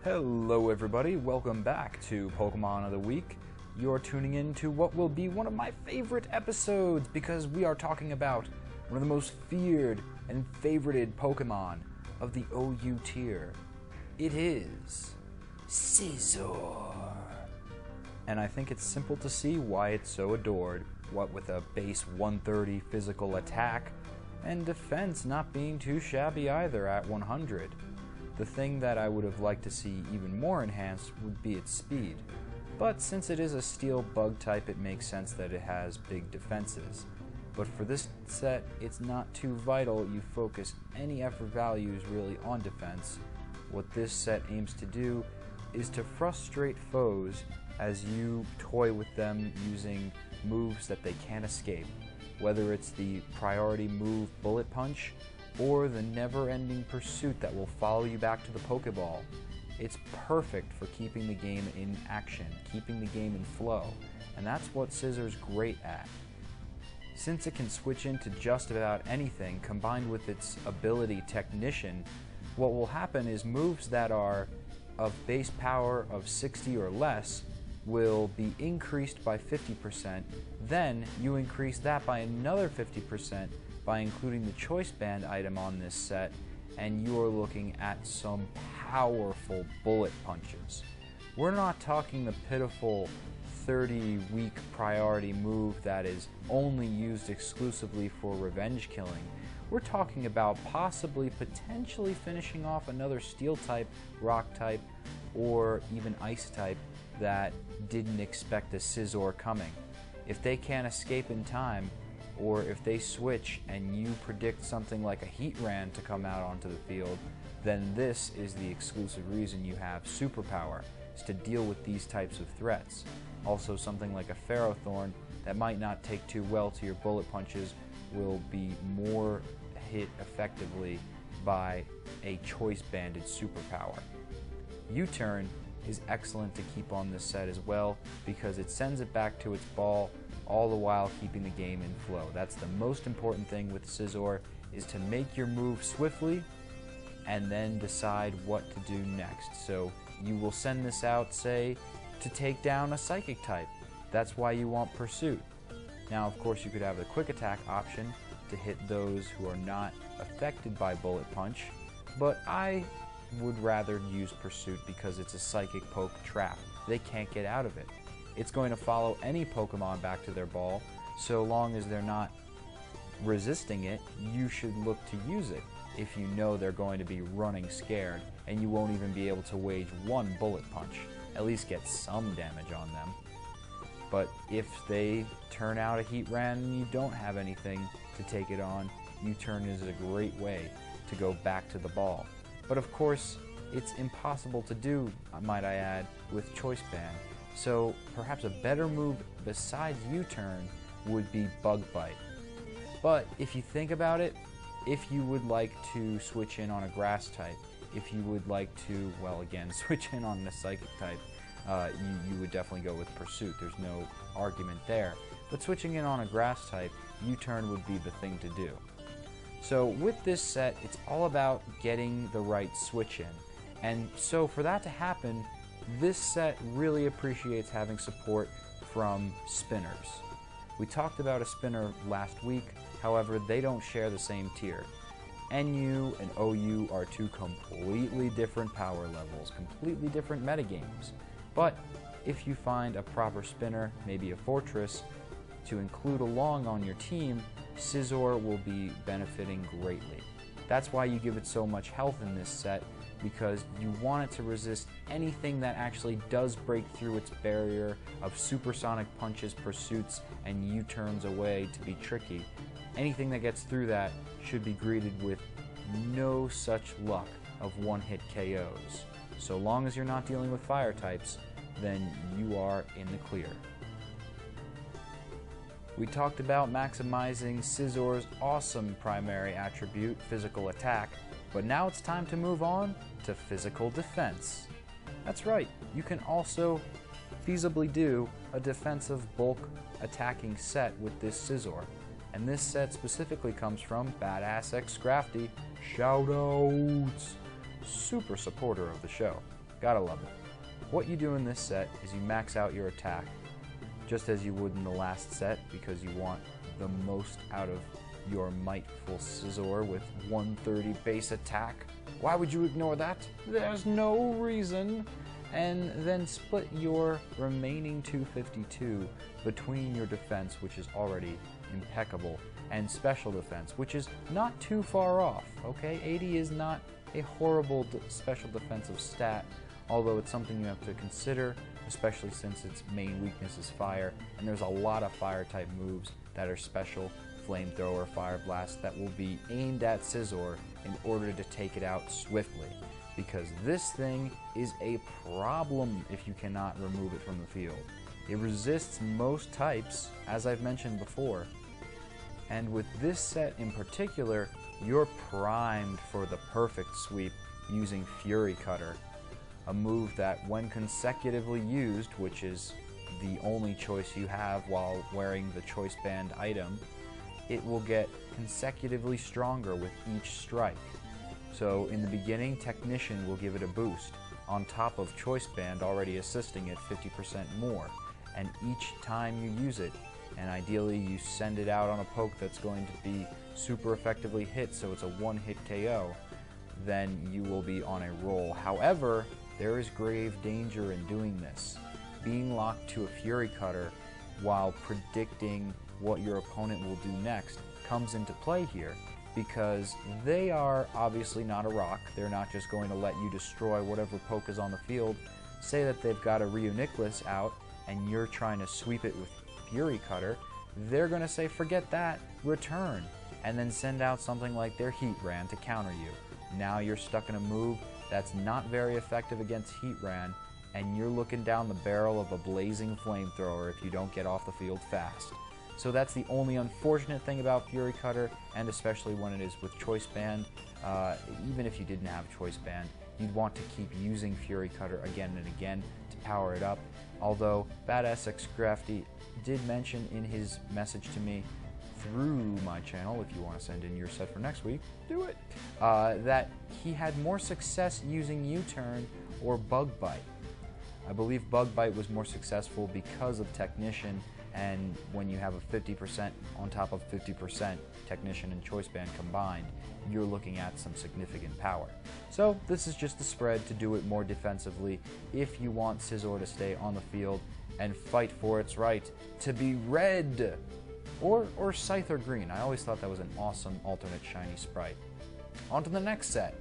Hello everybody, welcome back to Pokemon of the Week. You're tuning in to what will be one of my favorite episodes because we are talking about one of the most feared and favorited Pokemon of the OU tier. It is Scizor. And I think it's simple to see why it's so adored, what with a base 130 physical attack and defense not being too shabby either at 100. The thing that I would have liked to see even more enhanced would be its speed, but since it is a steel bug type, it makes sense that it has big defenses. But for this set, it's not too vital you focus any effort values really on defense. What this set aims to do is to frustrate foes as you toy with them using moves that they can't escape, whether it's the priority move Bullet Punch or the never-ending pursuit that will follow you back to the Pokeball. It's perfect for keeping the game in action, keeping the game in flow, and that's what Scizor's great at. Since it can switch into just about anything, combined with its ability Technician, what will happen is moves that are of base power of 60 or less will be increased by 50%, then you increase that by another 50% by including the Choice Band item on this set, and you are looking at some powerful bullet punches. We're not talking the pitiful 30-week priority move that is only used exclusively for revenge killing. We're talking about possibly potentially finishing off another Steel type, Rock type, or even Ice type that didn't expect a Scizor coming. If they can't escape in time, or if they switch and you predict something like a Heatran to come out onto the field, then this is the exclusive reason you have Superpower, is to deal with these types of threats. Also, something like a Ferrothorn that might not take too well to your bullet punches will be more hit effectively by a Choice Banded Superpower. U-Turn is excellent to keep on this set as well because it sends it back to its ball, all the while keeping the game in flow. That's the most important thing with Scizor, is to make your move swiftly and then decide what to do next. So you will send this out, say, to take down a Psychic type. That's why you want Pursuit. Now, of course, you could have the Quick Attack option to hit those who are not affected by Bullet Punch, but I would rather use Pursuit because it's a Psychic Poke trap. They can't get out of it. It's going to follow any Pokemon back to their ball. So long as they're not resisting it, you should look to use it if you know they're going to be running scared and you won't even be able to wage one Bullet Punch. At least get some damage on them. But if they turn out a Heatran and you don't have anything to take it on, U-Turn is a great way to go back to the ball. But of course, it's impossible to do, might I add, with Choice Band. So perhaps a better move besides U-Turn would be Bug Bite. But if you think about it, if you would like to switch in on a Grass type, if you would like to, well again, switch in on a Psychic type, you would definitely go with Pursuit. There's no argument there. But switching in on a Grass type, U-Turn would be the thing to do. So with this set, it's all about getting the right switch in. And so for that to happen, this set really appreciates having support from spinners. We talked about a spinner last week, however, they don't share the same tier. NU and OU are two completely different power levels, completely different metagames. But if you find a proper spinner, maybe a Fortress, to include along on your team, Scizor will be benefiting greatly. That's why you give it so much health in this set, because you want it to resist anything that actually does break through its barrier of supersonic punches, pursuits, and U-turns away to be tricky. Anything that gets through that should be greeted with no such luck of one-hit KOs. So long as you're not dealing with fire types, then you are in the clear. We talked about maximizing Scizor's awesome primary attribute, physical attack, but now it's time to move on to physical defense. That's right, you can also feasibly do a defensive bulk attacking set with this Scizor. And this set specifically comes from Badass X Scrafty, shoutouts, super supporter of the show. Gotta love it. What you do in this set is you max out your attack, just as you would in the last set, because you want the most out of your Mightful Scizor with 130 base attack. Why would you ignore that? There's no reason. And then split your remaining 252 between your defense, which is already impeccable, and special defense, which is not too far off, okay? 80 is not a horrible special defensive stat, although it's something you have to consider, especially since its main weakness is fire, and there's a lot of fire-type moves that are special, Flamethrower, Fire Blast, that will be aimed at Scizor in order to take it out swiftly, because this thing is a problem if you cannot remove it from the field. It resists most types, as I've mentioned before, and with this set in particular, you're primed for the perfect sweep using Fury Cutter, a move that when consecutively used, which is the only choice you have while wearing the Choice Band item, it will get consecutively stronger with each strike. So in the beginning, Technician will give it a boost, on top of Choice Band already assisting it 50% more, and each time you use it, and ideally you send it out on a poke that's going to be super effectively hit, so it's a one-hit KO, then you will be on a roll. However, there is grave danger in doing this. Being locked to a Fury Cutter while predicting what your opponent will do next comes into play here, because they are obviously not a rock. They're not just going to let you destroy whatever poke is on the field. Say that they've got a Reuniclus out and you're trying to sweep it with Fury Cutter, they're going to say forget that, return, and then send out something like their Heatran to counter you. Now you're stuck in a move that's not very effective against Heatran, and you're looking down the barrel of a blazing Flamethrower if you don't get off the field fast. So that's the only unfortunate thing about Fury Cutter, and especially when it is with Choice Band. Even if you didn't have Choice Band, you'd want to keep using Fury Cutter again and again to power it up. Although Badass X Crafty did mention in his message to me through my channel, if you want to send in your set for next week, do it, that he had more success using U-Turn or Bug Bite. I believe Bug Bite was more successful because of Technician, and when you have a 50% on top of 50% Technician and Choice Band combined, you're looking at some significant power. So this is just the spread to do it more defensively if you want Scizor to stay on the field and fight for its right to be red or Scyther green. I always thought that was an awesome alternate shiny sprite. On to the next set.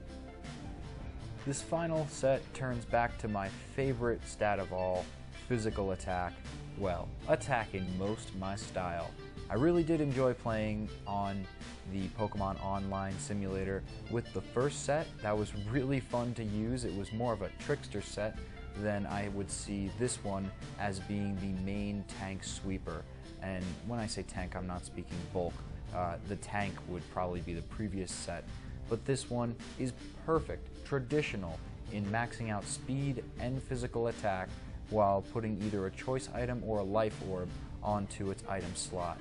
This final set turns back to my favorite stat of all, physical attack. Well, attack in most my style. I really did enjoy playing on the Pokemon Online Simulator with the first set. That was really fun to use. It was more of a trickster set than I would see this one as being the main tank sweeper. And when I say tank, I'm not speaking bulk. The tank would probably be the previous set. But this one is perfect, traditional, in maxing out speed and physical attack while putting either a choice item or a life orb onto its item slot.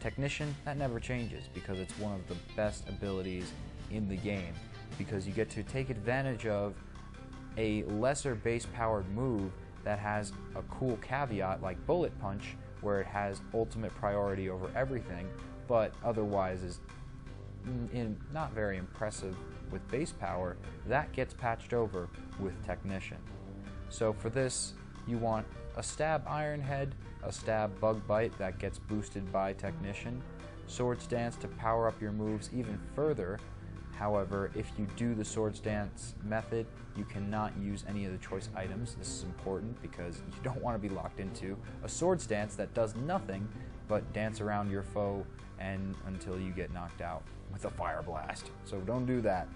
Technician, that never changes because it's one of the best abilities in the game, because you get to take advantage of a lesser base powered move that has a cool caveat like Bullet Punch, where it has ultimate priority over everything, but otherwise is not very impressive with base power. That gets patched over with Technician. So for this, you want a Stab Iron Head, a Stab Bug Bite that gets boosted by Technician, Swords Dance to power up your moves even further. However, if you do the Swords Dance method, you cannot use any of the choice items. This is important because you don't want to be locked into a Swords Dance that does nothing but dance around your foe and until you get knocked out with a Fire Blast. So don't do that.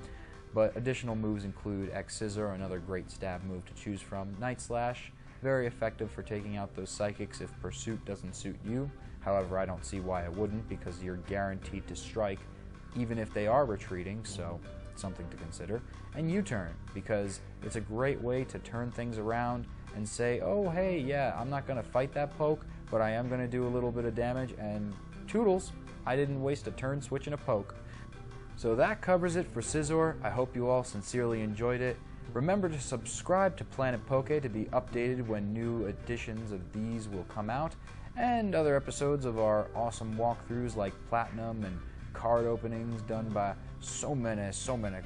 But additional moves include X-Scissor, another great stab move to choose from. Night Slash, very effective for taking out those Psychics if Pursuit doesn't suit you. However, I don't see why it wouldn't, because you're guaranteed to strike even if they are retreating, so it's something to consider. And U-Turn, because it's a great way to turn things around and say, oh hey, yeah, I'm not going to fight that poke, but I am going to do a little bit of damage, and toodles, I didn't waste a turn switching a poke. So that covers it for Scizor. I hope you all sincerely enjoyed it. Remember to subscribe to Planet Poke to be updated when new editions of these will come out, and other episodes of our awesome walkthroughs like Platinum and card openings done by so many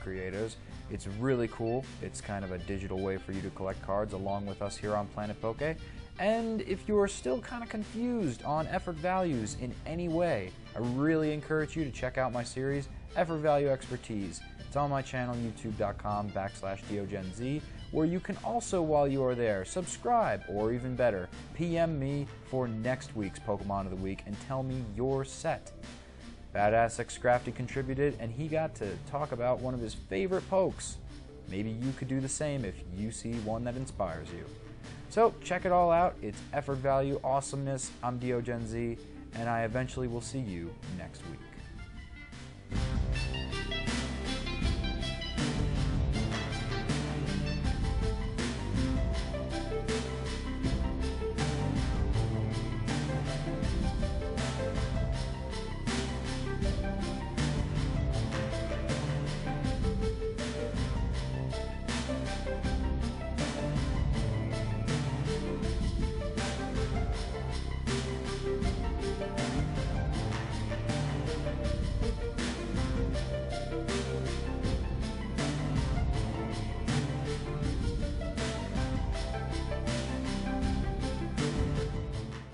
creators. It's really cool. It's kind of a digital way for you to collect cards along with us here on Planet Poke. And if you're still kind of confused on effort values in any way, I really encourage you to check out my series, Effort Value Expertise. It's on my channel, youtube.com/DiogenZ, where you can also, while you are there, subscribe, or even better, PM me for next week's Pokemon of the Week and tell me your set. Badass X Scrafty contributed, and he got to talk about one of his favorite pokes. Maybe you could do the same if you see one that inspires you. So check it all out. It's effort value awesomeness. I'm DiogenZ, and I eventually will see you next week.